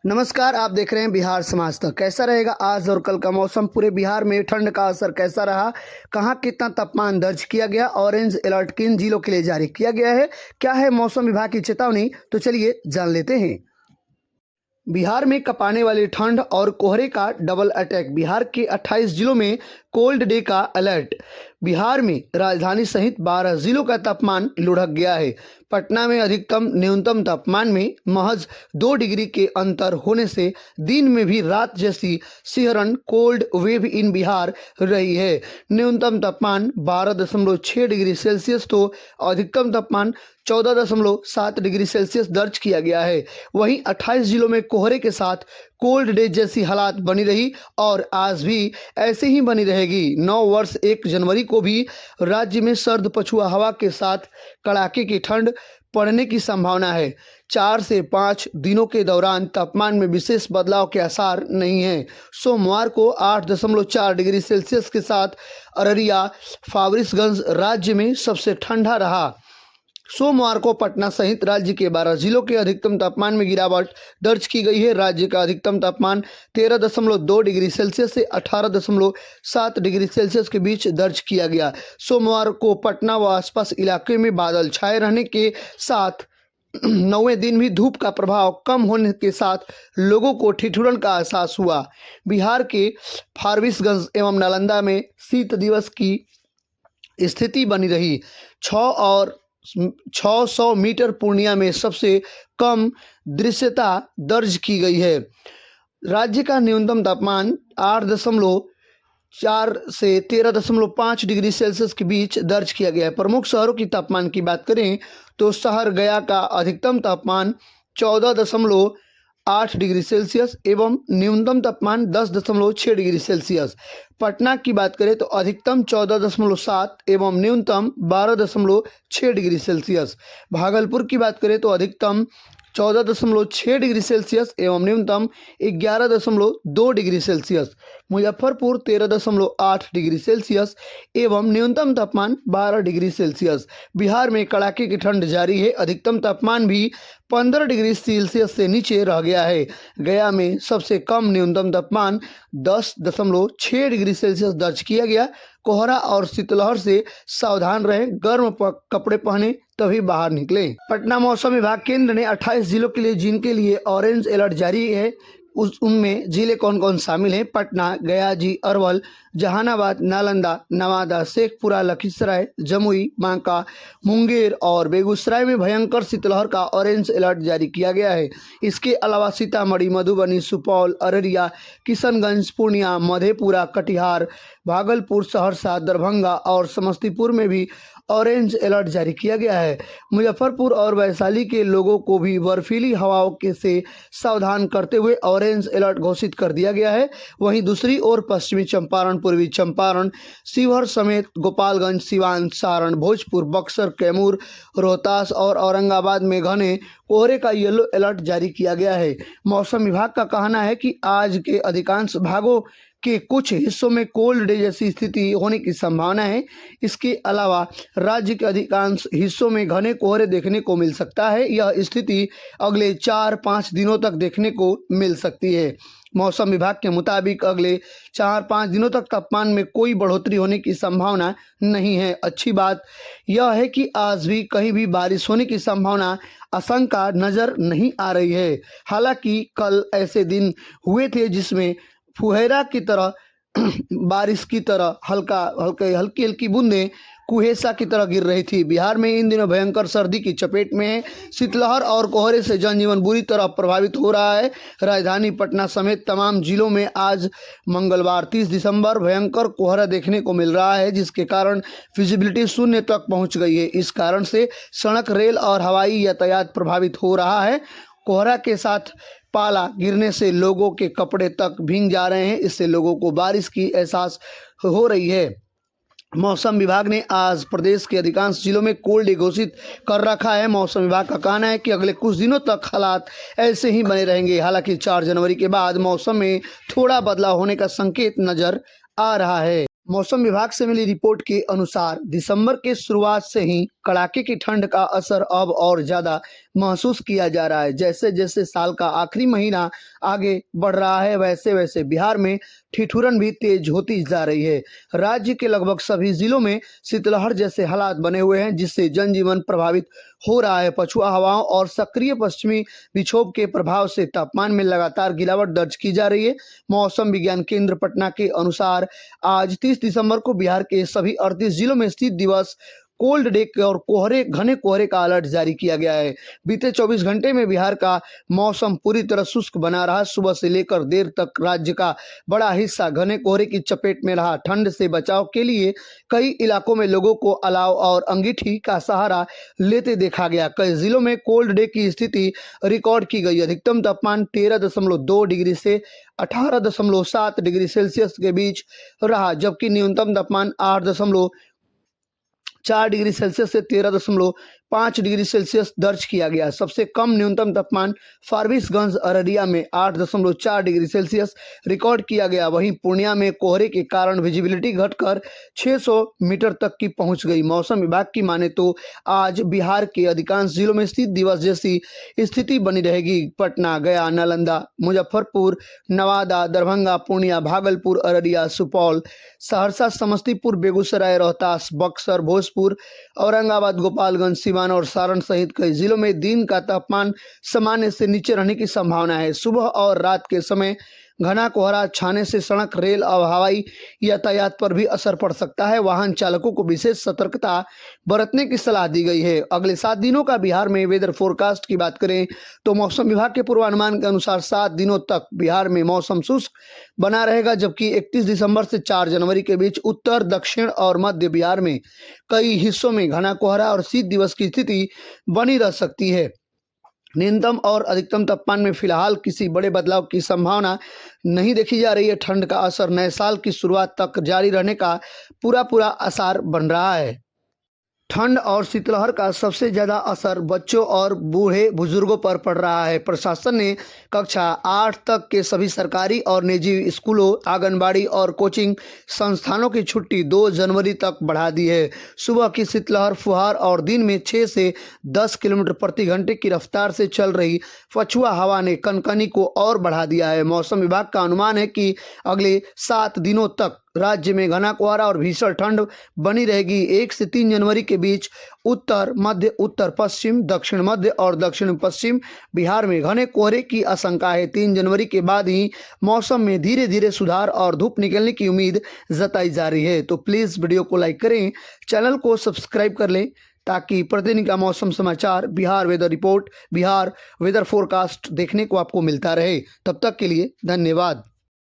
नमस्कार, आप देख रहे हैं बिहार समाज तक। कैसा रहेगा आज और कल का मौसम, पूरे बिहार में ठंड का असर कैसा रहा, कहां कितना तापमान दर्ज किया गया, ऑरेंज अलर्ट किन जिलों के लिए जारी किया गया है, क्या है मौसम विभाग की चेतावनी, तो चलिए जान लेते हैं। बिहार में कपाने वाली ठंड और कोहरे का डबल अटैक, बिहार के 28 जिलों में कोल्ड डे का अलर्ट। बिहार में राजधानी सहित 12 जिलों का तापमान लुढ़क गया है। पटना में अधिकतम न्यूनतम तापमान में महज 2 डिग्री के अंतर होने से दिन में भी रात जैसी सिहरन कोल्ड वेव इन बिहार रही है। न्यूनतम तापमान 12.6 डिग्री सेल्सियस तो अधिकतम तापमान 14.7 डिग्री सेल्सियस दर्ज किया गया है। वहीं 28 जिलों में कोहरे के साथ कोल्ड डे जैसी हालात बनी रही और आज भी ऐसे ही बनी रहेगी। 9 वर्ष 1 जनवरी को भी राज्य में सर्द पछुआ हवा के साथ कड़ाके की ठंड पड़ने की संभावना है। 4 से 5 दिनों के दौरान तापमान में विशेष बदलाव के आसार नहीं है। सोमवार को 8.4 डिग्री सेल्सियस के साथ अररिया फारबिसगंज राज्य में सबसे ठंडा रहा। सोमवार को पटना सहित राज्य के 12 जिलों के अधिकतम तापमान में गिरावट दर्ज की गई है। राज्य का अधिकतम तापमान 13.2 डिग्री सेल्सियस से 18.7 डिग्री सेल्सियस के बीच दर्ज किया गया। सोमवार को पटना व आसपास इलाके में बादल छाए रहने के साथ 9वें दिन भी धूप का प्रभाव कम होने के साथ लोगों को ठिठुरन का एहसास हुआ। बिहार के फारबिसगंज एवं नालंदा में शीत दिवस की स्थिति बनी रही। 600 मीटर पूर्णिया में सबसे कम दृश्यता दर्ज की गई है। राज्य का न्यूनतम तापमान 8.4 से 13.5 डिग्री सेल्सियस के बीच दर्ज किया गया है। प्रमुख शहरों की तापमान की बात करें तो शहर गया का अधिकतम तापमान 14.8 डिग्री सेल्सियस एवं न्यूनतम तापमान 10.6 डिग्री सेल्सियस। पटना की बात करें तो अधिकतम 14.7 एवं न्यूनतम 12.6 डिग्री सेल्सियस। भागलपुर की बात करें तो अधिकतम 14.6 डिग्री सेल्सियस एवं न्यूनतम 11.2 degree Celsius. Muzaffarpur 13.8 degree Celsius एवं न्यूनतम तापमान 12 डिग्री सेल्सियस। बिहार में कड़ाके की ठंड जारी है। अधिकतम तापमान भी 15 डिग्री सेल्सियस से नीचे रह गया है। गया में सबसे कम न्यूनतम तापमान 10.6 डिग्री सेल्सियस दर्ज किया गया। कोहरा और शीतलहर से सावधान रहें, गर्म कपड़े पहने तभी बाहर निकलें। पटना मौसम विभाग केंद्र ने 28 जिलों के लिए जिनके लिए ऑरेंज अलर्ट जारी है उनमें जिले कौन कौन शामिल हैं। पटना, गया जी, अरवल, जहानाबाद, नालंदा, नवादा, शेखपुरा, लखीसराय, जमुई, बांका, मुंगेर और बेगूसराय में भयंकर शीतलहर का ऑरेंज अलर्ट जारी किया गया है। इसके अलावा सीतामढ़ी, मधुबनी, सुपौल, अररिया, किशनगंज, पूर्णिया, मधेपुरा, कटिहार, भागलपुर, सहरसा, दरभंगा और समस्तीपुर में भी ऑरेंज अलर्ट जारी किया गया है। मुजफ्फरपुर और वैशाली के लोगों को भी बर्फीली हवाओं के से सावधान करते हुए ऑरेंज अलर्ट घोषित कर दिया गया है। वहीं दूसरी ओर पश्चिमी चंपारण, पूर्वी चंपारण, शिवहर समेत गोपालगंज, सिवान, सारण, भोजपुर, बक्सर, कैमूर, रोहतास और औरंगाबाद में घने कोहरे का येलो अलर्ट जारी किया गया है। मौसम विभाग का कहना है कि आज के अधिकांश भागों के कुछ हिस्सों में कोल्ड डे जैसी स्थिति होने की संभावना है। इसके अलावा राज्य के अधिकांश हिस्सों में घने कोहरे देखने को मिल सकता है। यह स्थिति अगले 4-5 दिनों तक देखने को मिल सकती है। मौसम विभाग के मुताबिक अगले 4-5 दिनों तक तापमान में कोई बढ़ोतरी होने की संभावना नहीं है। अच्छी बात यह है कि आज भी कहीं भी बारिश होने की संभावना आशंका नजर नहीं आ रही है। हालांकि कल ऐसे दिन हुए थे जिसमें फुहेरा की तरह बारिश की तरह हल्की हल्की बूंदें कुहेसा की तरह गिर रही थी। बिहार में इन दिनों भयंकर सर्दी की चपेट में है। शीतलहर और कोहरे से जनजीवन बुरी तरह प्रभावित हो रहा है। राजधानी पटना समेत तमाम जिलों में आज मंगलवार 30 दिसंबर भयंकर कोहरा देखने को मिल रहा है, जिसके कारण विजिबिलिटी 0 तक पहुंच गई है। इस कारण से सड़क, रेल और हवाई यातायात प्रभावित हो रहा है। कोहरा के साथ पाला गिरने से लोगों के कपड़े तक भीग जा रहे हैं। इससे लोगों को बारिश की एहसास हो रही है। मौसम विभाग ने आज प्रदेश के अधिकांश जिलों में कोल्ड डे घोषित कर रखा है। मौसम विभाग का कहना है कि अगले कुछ दिनों तक हालात ऐसे ही बने रहेंगे। हालांकि 4 जनवरी के बाद मौसम में थोड़ा बदलाव होने का संकेत नजर आ रहा है। मौसम विभाग से मिली रिपोर्ट के अनुसार दिसंबर के शुरुआत से ही कड़ाके की ठंड का असर अब और ज़्यादा महसूस किया जा रहा है। जैसे जैसे साल का आखिरी महीना आगे बढ़ रहा है वैसे वैसे बिहार में ठिठुरन भी तेज होती जा रही है। राज्य के लगभग सभी जिलों में शीतलहर जैसे हालात बने हुए हैं, जिससे जनजीवन प्रभावित हो रहा है। पछुआ हवाओं और सक्रिय पश्चिमी विक्षोभ के प्रभाव से तापमान में लगातार गिरावट दर्ज की जा रही है। मौसम विज्ञान केंद्र पटना के अनुसार आज 30 दिसंबर को बिहार के सभी 38 जिलों में शीत दिवस, कोल्ड डे और घने कोहरे का अलर्ट जारी किया गया है। बीते 24 घंटे में बिहार का मौसम पूरी तरह शुष्क बना रहा। सुबह से लेकर देर तक राज्य का बड़ा हिस्सा घने कोहरे की चपेट में रहा। ठंड से बचाव के लिए कई इलाकों में लोगों को अलाव और अंगीठी का सहारा लेते देखा गया। कई जिलों में कोल्ड डे की स्थिति रिकॉर्ड की गई। अधिकतम तापमान 13.2 डिग्री से 18.7 डिग्री सेल्सियस के बीच रहा, जबकि न्यूनतम तापमान 8.4 डिग्री सेल्सियस से 13.5 डिग्री सेल्सियस दर्ज किया गया। सबसे कम न्यूनतम तापमान फारबिसगंज अररिया में 8.4 डिग्री सेल्सियस रिकॉर्ड किया गया। वहीं पूर्णिया में कोहरे के कारण विजिबिलिटी घटकर 600 मीटर तक की पहुंच गई। मौसम विभाग की माने तो आज बिहार के अधिकांश जिलों में शीत दिवस जैसी स्थिति बनी रहेगी। पटना, गया, नालंदा, मुजफ्फरपुर, नवादा, दरभंगा, पूर्णिया, भागलपुर, अररिया, सुपौल, सहरसा, समस्तीपुर, बेगूसराय, रोहतास, बक्सर, भोजपुर, औरंगाबाद, गोपालगंज, सिवान और सारण सहित कई जिलों में दिन का तापमान सामान्य से नीचे रहने की संभावना है। सुबह और रात के समय घना कोहरा छाने से सड़क, रेल और हवाई यातायात पर भी असर पड़ सकता है। वाहन चालकों को विशेष सतर्कता बरतने की सलाह दी गई है। अगले 7 दिनों का बिहार में वेदर फोरकास्ट की बात करें तो मौसम विभाग के पूर्वानुमान के अनुसार 7 दिनों तक बिहार में मौसम शुष्क बना रहेगा, जबकि 31 दिसंबर से 4 जनवरी के बीच उत्तर, दक्षिण और मध्य बिहार में कई हिस्सों में घना कोहरा और शीत दिवस की स्थिति बनी रह सकती है। न्यूनतम और अधिकतम तापमान में फिलहाल किसी बड़े बदलाव की संभावना नहीं देखी जा रही है। ठंड का असर नए साल की शुरुआत तक जारी रहने का पूरा आसार बन रहा है। ठंड और शीतलहर का सबसे ज़्यादा असर बच्चों और बूढ़े बुजुर्गों पर पड़ रहा है। प्रशासन ने कक्षा 8 तक के सभी सरकारी और निजी स्कूलों, आंगनबाड़ी और कोचिंग संस्थानों की छुट्टी 2 जनवरी तक बढ़ा दी है। सुबह की शीतलहर फुहार और दिन में 6 से 10 किलोमीटर प्रति घंटे की रफ्तार से चल रही पछुआ हवा ने कनकनी को और बढ़ा दिया है। मौसम विभाग का अनुमान है कि अगले 7 दिनों तक राज्य में घना कोहरा और भीषण ठंड बनी रहेगी। 1 से 3 जनवरी के बीच उत्तर मध्य, उत्तर पश्चिम, दक्षिण मध्य और दक्षिण पश्चिम बिहार में घने कोहरे की आशंका है। 3 जनवरी के बाद ही मौसम में धीरे धीरे सुधार और धूप निकलने की उम्मीद जताई जा रही है। तो प्लीज़ वीडियो को लाइक करें, चैनल को सब्सक्राइब कर लें ताकि प्रतिदिन का मौसम समाचार, Bihar weather report, Bihar weather forecast देखने को आपको मिलता रहे। तब तक के लिए धन्यवाद।